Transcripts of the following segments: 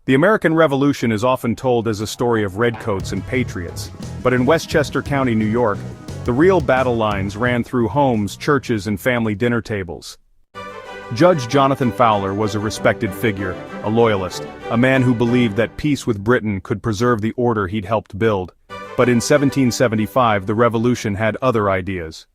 The American Revolution is often told as a story of redcoats and patriots, but in Westchester County, New York, the real battle lines ran through homes, churches, and family dinner tables. Judge Jonathan Fowler was a respected figure, a loyalist, a man who believed that peace with Britain could preserve the order he'd helped build. But in 1775 the Revolution had other ideas.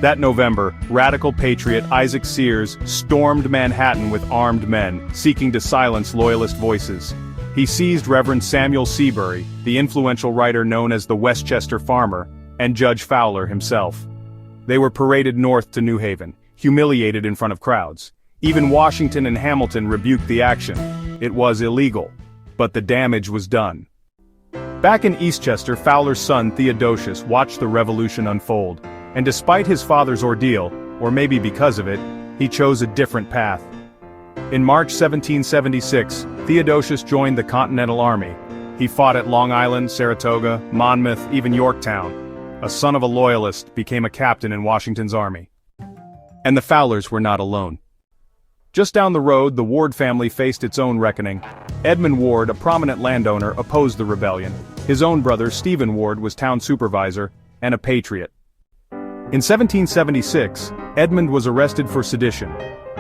That November, radical patriot Isaac Sears stormed Manhattan with armed men, seeking to silence Loyalist voices. He seized Reverend Samuel Seabury, the influential writer known as the Westchester Farmer, and Judge Fowler himself. They were paraded north to New Haven, humiliated in front of crowds. Even Washington and Hamilton rebuked the action. It was illegal, but the damage was done. Back in Eastchester, Fowler's son Theodosius watched the revolution unfold, and despite his father's ordeal, or maybe because of it, he chose a different path. In March 1776, Theodosius joined the Continental Army. He fought at Long Island, Saratoga, Monmouth, even Yorktown. A son of a Loyalist became a captain in Washington's army. And the Fowlers were not alone. Just down the road, the Ward family faced its own reckoning. Edmund Ward, a prominent landowner, opposed the rebellion. His own brother, Stephen Ward, was town supervisor, and a patriot. In 1776, Edmund was arrested for sedition.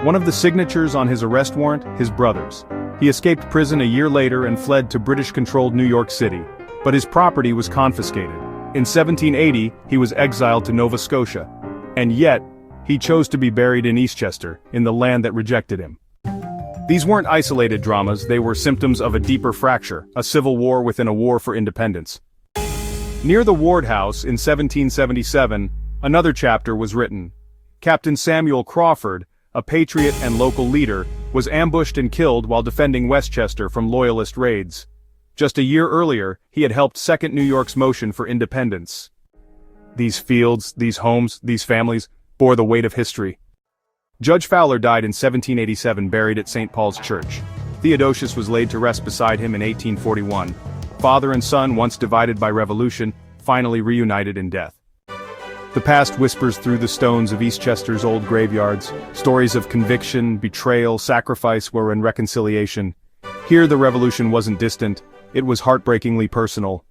One of the signatures on his arrest warrant, his brother's. He escaped prison a year later and fled to British-controlled New York City, but his property was confiscated. In 1780, he was exiled to Nova Scotia. And yet, he chose to be buried in Eastchester, in the land that rejected him. These weren't isolated dramas, they were symptoms of a deeper fracture, a civil war within a war for independence. Near the Ward House in 1777, another chapter was written. Captain Samuel Crawford, a patriot and local leader, was ambushed and killed while defending Westchester from Loyalist raids. Just a year earlier, he had helped second New York's motion for independence. These fields, these homes, these families, bore the weight of history. Judge Fowler died in 1787, buried at St. Paul's Church. Theodosius was laid to rest beside him in 1841. Father and son, once divided by revolution, finally reunited in death. The past whispers through the stones of Eastchester's old graveyards. Stories of conviction, betrayal, sacrifice were in reconciliation. Here the revolution wasn't distant, it was heartbreakingly personal.